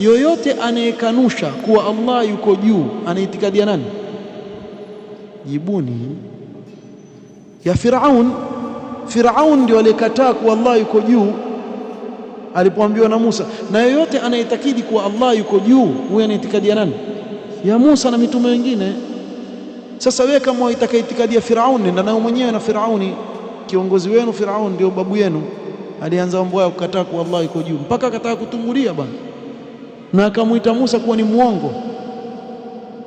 Yoyote anayekanusha kuwa Allah yuko juu ana itikadi ya nani? Jibuni ya Firaun. Firaun ndio aliyekataa kuwa Allah yuko juu alipoambiwa na Musa. Na yoyote anayetakidi kuwa Allah yuko juu, huyo ana itikadi ya nani? Ya Musa na mitume wengine. Sasa wewe kama unataka itikadi ya Firaun, nenda nayo mwenyewe na Firauni. Kiongozi wenu Firaun ndio babu yenu, alianza mambo ya kukataa kuwa Allah yuko juu, mpaka akataka kutungulia bwana, na akamuita Musa kuwa ni muongo.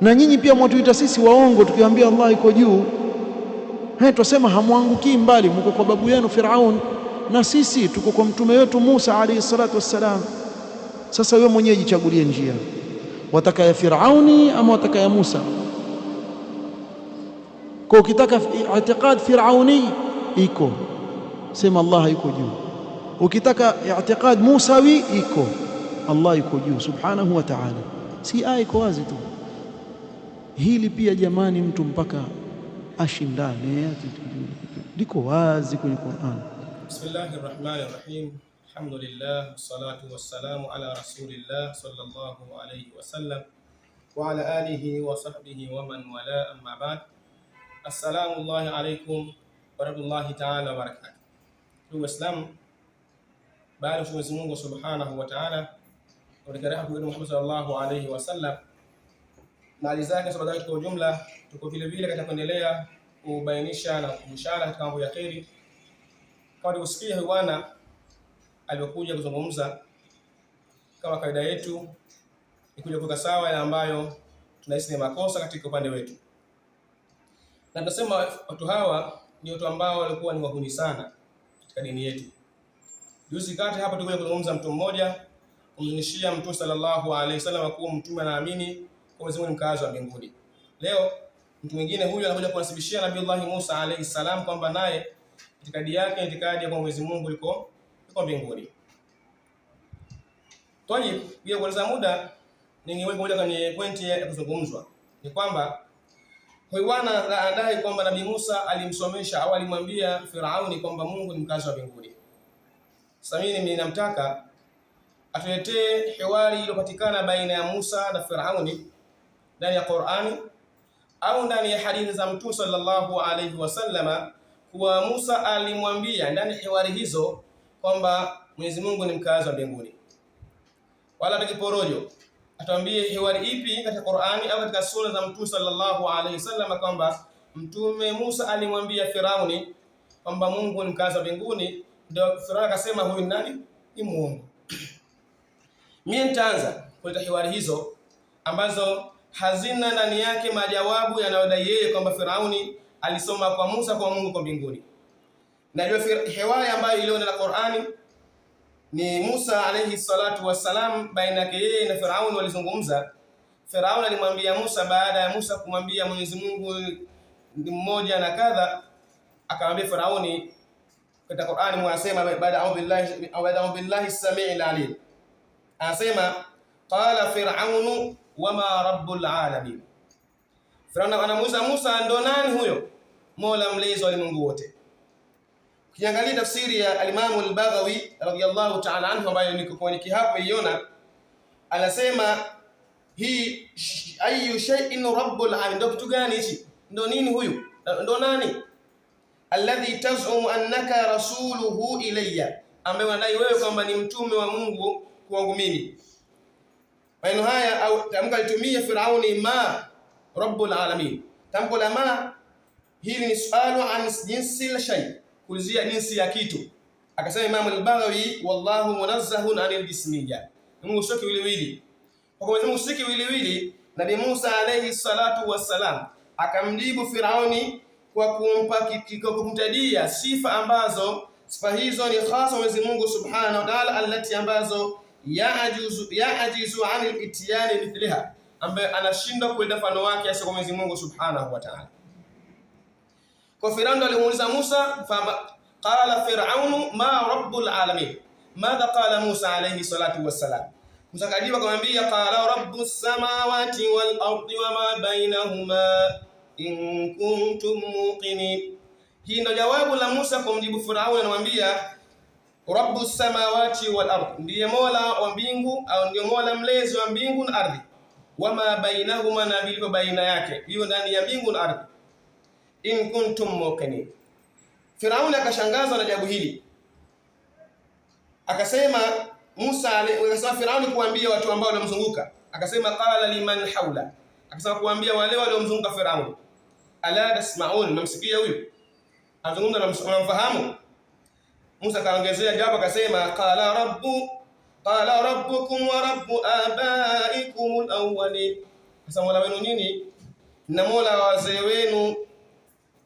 Na nyinyi pia mwatuita sisi waongo tukiwaambia Allah yuko juu. Twasema hamwangukii mbali, mko kwa babu yenu Firaun, na sisi tuko kwa mtume wetu Musa alayhi salatu wassalam. Sasa wewe mwenyewe jichagulie njia, wataka ya Firauni ama wataka ya Musa? Kwa ukitaka i'tiqad firauni iko, sema Allah yuko juu. Ukitaka i'tiqad musawi iko, Allah yuko juu subhanahu wa ta'ala. Si aya iko wazi tu hili pia jamani, mtu mpaka ashindane, liko wazi kwenye Qur'an. Bismillahir Rahmanir Rahim. Alhamdulillah wassalatu wassalamu ala rasulillah sallallahu alayhi wasallam wa ala alihi wa sahbihi wa man wala, amma ba'd. Assalamu alaykum wa rahmatullahi ta'ala wa barakatuh. Ndugu Waislamu, baada ya Mwenyezi Mungu subhanahu wa ta'ala kuelekea kwa Muhammad sallallahu alayhi wasallam na ali zake sallallahu kwa ujumla, tuko vile vile katika kuendelea kubainisha na kubushara katika mambo ya kheri. Kama usikia huyu bwana aliyokuja kuzungumza, kama kaida yetu ni kuja kuweka sawa yale ambayo tunahisi ni makosa katika upande wetu. Na tunasema watu hawa ni watu ambao walikuwa ni wahuni sana katika dini yetu. Juzi kati hapa tulikuja kuzungumza mtu mmoja kumzinishia Mtume sallallahu alaihi wasallam kuwa mtume anaamini kwa Mwenyezi Mungu ni mkazi wa mbinguni. Leo mtu mwingine huyu anakuja kunasibishia Nabii Allah Musa alaihi salam kwamba naye itikadi yake itikadi ya kwa Mwenyezi Mungu liko mbinguni. Tayeb, bila kupoteza muda ningeweka moja kwenye pointi ya kuzungumzwa ni kwamba huyu bwana anadai kwamba Nabii Musa alimsomesha au alimwambia Firauni kwamba Mungu ni mkazi wa mbinguni. Sasa mimi namtaka atuletee hiwari iliyopatikana baina ya Musa na Firauni ndani ya Qur'ani au ndani ya hadithi za Mtume sallallahu alayhi wasallama, kuwa Musa alimwambia ndani ya hiwari hizo kwamba Mwenyezi Mungu ni mkazi wa mbinguni. Wala tukiporojo atuambie hiwari ipi katika Qur'ani au katika sura za Mtume sallallahu alayhi wasallam kwamba Mtume Musa alimwambia Firauni kwamba Mungu ni mkazi wa mbinguni, ndio Firauni akasema huyu ni nani? Ni muongo. Mimi nitaanza kuleta hiwari hizo ambazo hazina ndani yake majawabu yanayodai yeye kwamba Firauni alisoma kwa Musa kwa Mungu kwa mbinguni. Na hiyo hiwari ambayo iliona na Qur'ani ni Musa alayhi salatu wassalam, baina yake yeye na Firauni walizungumza. Firauni alimwambia Musa, baada ya Musa kumwambia Mwenyezi Mungu ni mmoja na kadha, akamwambia Firauni katika Qur'ani mwasema baada a'udhu billahi as-sami'il 'alim, anasema qala fir'aunu wama rabbul alamin. Firauni anamuuliza Musa, ndo nani huyo Mola mlezi wa ulimwengu wote? Ukiangalia tafsiri ya al-Imam al-Baghawi radiyallahu ta'ala anhu ambayo niko kwenye hapo iona, anasema hii ayu shay'in rabbul alamin, ndo kitu gani hichi? Ndo nini huyu? Ndo nani? Alladhi taz'umu annaka rasuluhu ilayya, ambaye unadai wewe kwamba ni mtume wa Mungu kwangu mimi. Maneno haya au tamko alitumia Firauni, ma rabbul alamin. Tamko la ma hili ni sualu an jinsi la shay, kulizia jinsi ya kitu. Akasema Imam al-Baghawi, wallahu munazzahun anil jismiyya, Mungu sio kiwiliwili. Kwa kuwa Mungu sio kiwiliwili, Nabii Musa alayhi salatu wassalam akamjibu Firauni kwa kumtadia sifa ambazo sifa hizo ni khasa Mwenyezi Mungu subhanahu wa ta'ala, allati ambazo yaajizu anil itiyani mithliha, ambaye anashindwa kuleta mfano wake asiye kwa Mwenyezi Mungu subhanahu wa ta'ala. Kwa Firauni alimuuliza Musa, qala fir'aunu ma rabbul alamin, madha qala Musa alayhi salatu wassalam. Musa kajibu akamwambia qala rabbus samawati wal ardi wama bainahuma in kuntum muqinin. Hii ndio jawabu la Musa kumjibu Firauni, anamwambia Rabbus samawati wal ardh, ndiye mola wa mbingu au ndiye mola mlezi wa mbingu na ardhi. Wama bainahuma, na vilivyo baina yake, hiyo ndani ya mbingu na ardhi. In kuntum muqinin. Firauni akashangazwa na jambo hili, akasema Firauni kuambia watu ambao walimzunguka, akasema qala liman haula, akasema kuambia wale waliomzunguka Firauni, ala tasmaun, mnamsikia huyu anazungumza na mnamfahamu? Musa kaongezea jawabu akasema qala rabbukum wa rabbu abaikum alawwalin, sasa mola wenu nini na mola wa wazee wenu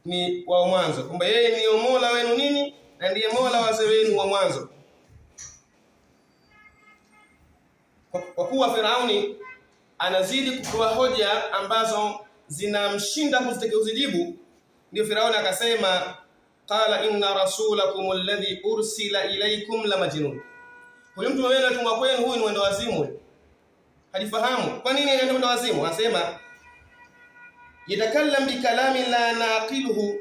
ni wa mwanzo, kwamba yeye ndiye mola wenu nini na ndiye mola wa wazee wenu wa mwanzo. Kwa kuwa Firauni anazidi kutoa hoja ambazo zinamshinda kuzijibu, ndio Firauni akasema qala inna rasulakum alladhi ursila ilaykum la majnun, huyu mtu wenu atumwa kwenu huyu ni mwendo wazimu, halifahamu. Kwa nini ni mwendo wazimu? Anasema yatakallam bi kalami la naqiluhu,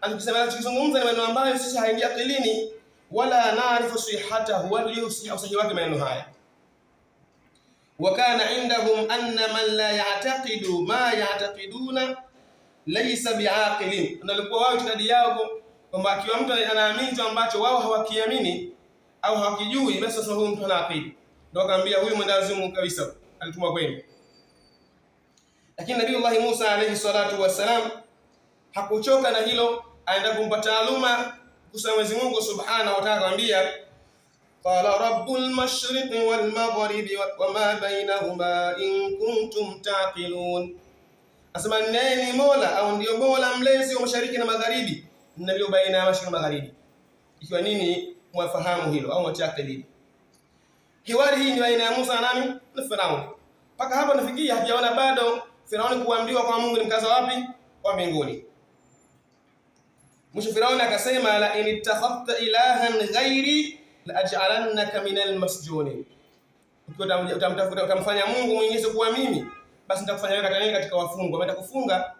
anasema anazungumza maneno ambayo sisi haingia akilini, wala naarifu sihhatahu, wala usahihi wake maneno haya. Wa kana indahum anna man la ya'taqidu ma ya'taqiduna laysa bi'aqilin, nalikuwa wao itikadi yao kwamba akiwa mtu anaamini kitu ambacho wao hawakiamini au hawakijui, basi sasa huyu mtu ana akili. Ndio akamwambia huyu mwendazimu kabisa, alitumwa kwenu. Lakini Nabii Musa alayhi salatu wassalam hakuchoka na hilo, aenda kumpa taaluma kuhusu Mwenyezi Mungu Subhanahu wa Ta'ala, akamwambia qala rabbul mashriqi wal maghribi wama bainahuma in kuntum taqilun, asema ni mola au ndio mola mlezi wa mashariki na magharibi na ndio baina ya mashariki na magharibi, ikiwa nini mwafahamu hilo au mwatakili. Hiwari hii ni baina ya Musa na nani? Na Firauni. Paka hapo nafikia hajaona bado Firauni kuambiwa kwa Mungu ni mkaza wapi? Wa mbinguni. Mwisho Firauni akasema la in ittakhadta ilahan ghairi la aj'alannaka minal masjunin, utamtafuta utamfanya Mungu mwingine kuwa mimi, basi nitakufanya wewe katika wafungwa. Ameenda kufunga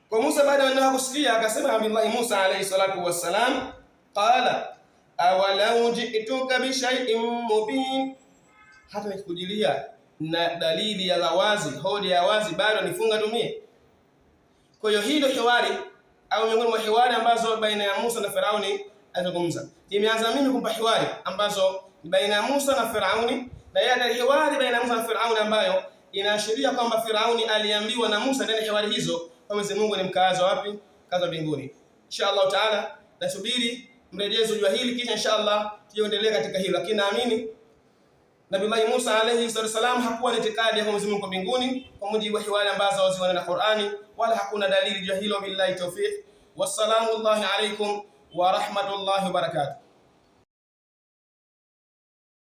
kwa Musa. Baada ya kusikia akasema Nabii Musa alayhi salatu wassalam qala awalau ji'tuka bi shay'in mubin, hata nikikujilia na dalili ya wazi, hoja ya wazi, bado nifunga tumie. Kwa hiyo hilo hiwari au miongoni mwa hiwari ambazo baina ya Musa na Firauni azungumza. Nimeanza mimi kumpa hiwari ambazo ni baina ya Musa na Firauni, na yeye ana hiwari baina ya Musa na Firauni ambayo inaashiria kwamba Firauni aliambiwa na Musa ndani ya hiwari hizo kwa Mwenyezi Mungu ni mkazo wapi? Mkazo mbinguni. Inshallah Taala nasubiri mrejezo jua hili, kisha inshallah tuendelee katika hilo. Lakini naamini Nabii Musa alayhi wasallam hakuwa na itikadi ya Mwenyezi Mungu mbinguni kwa mujibu wa hiwari ambazo waziona na Qur'ani, wala hakuna dalili jua hilo. Billahi tawfiq, wassalamu alaykum wa rahmatullahi wa barakatuh.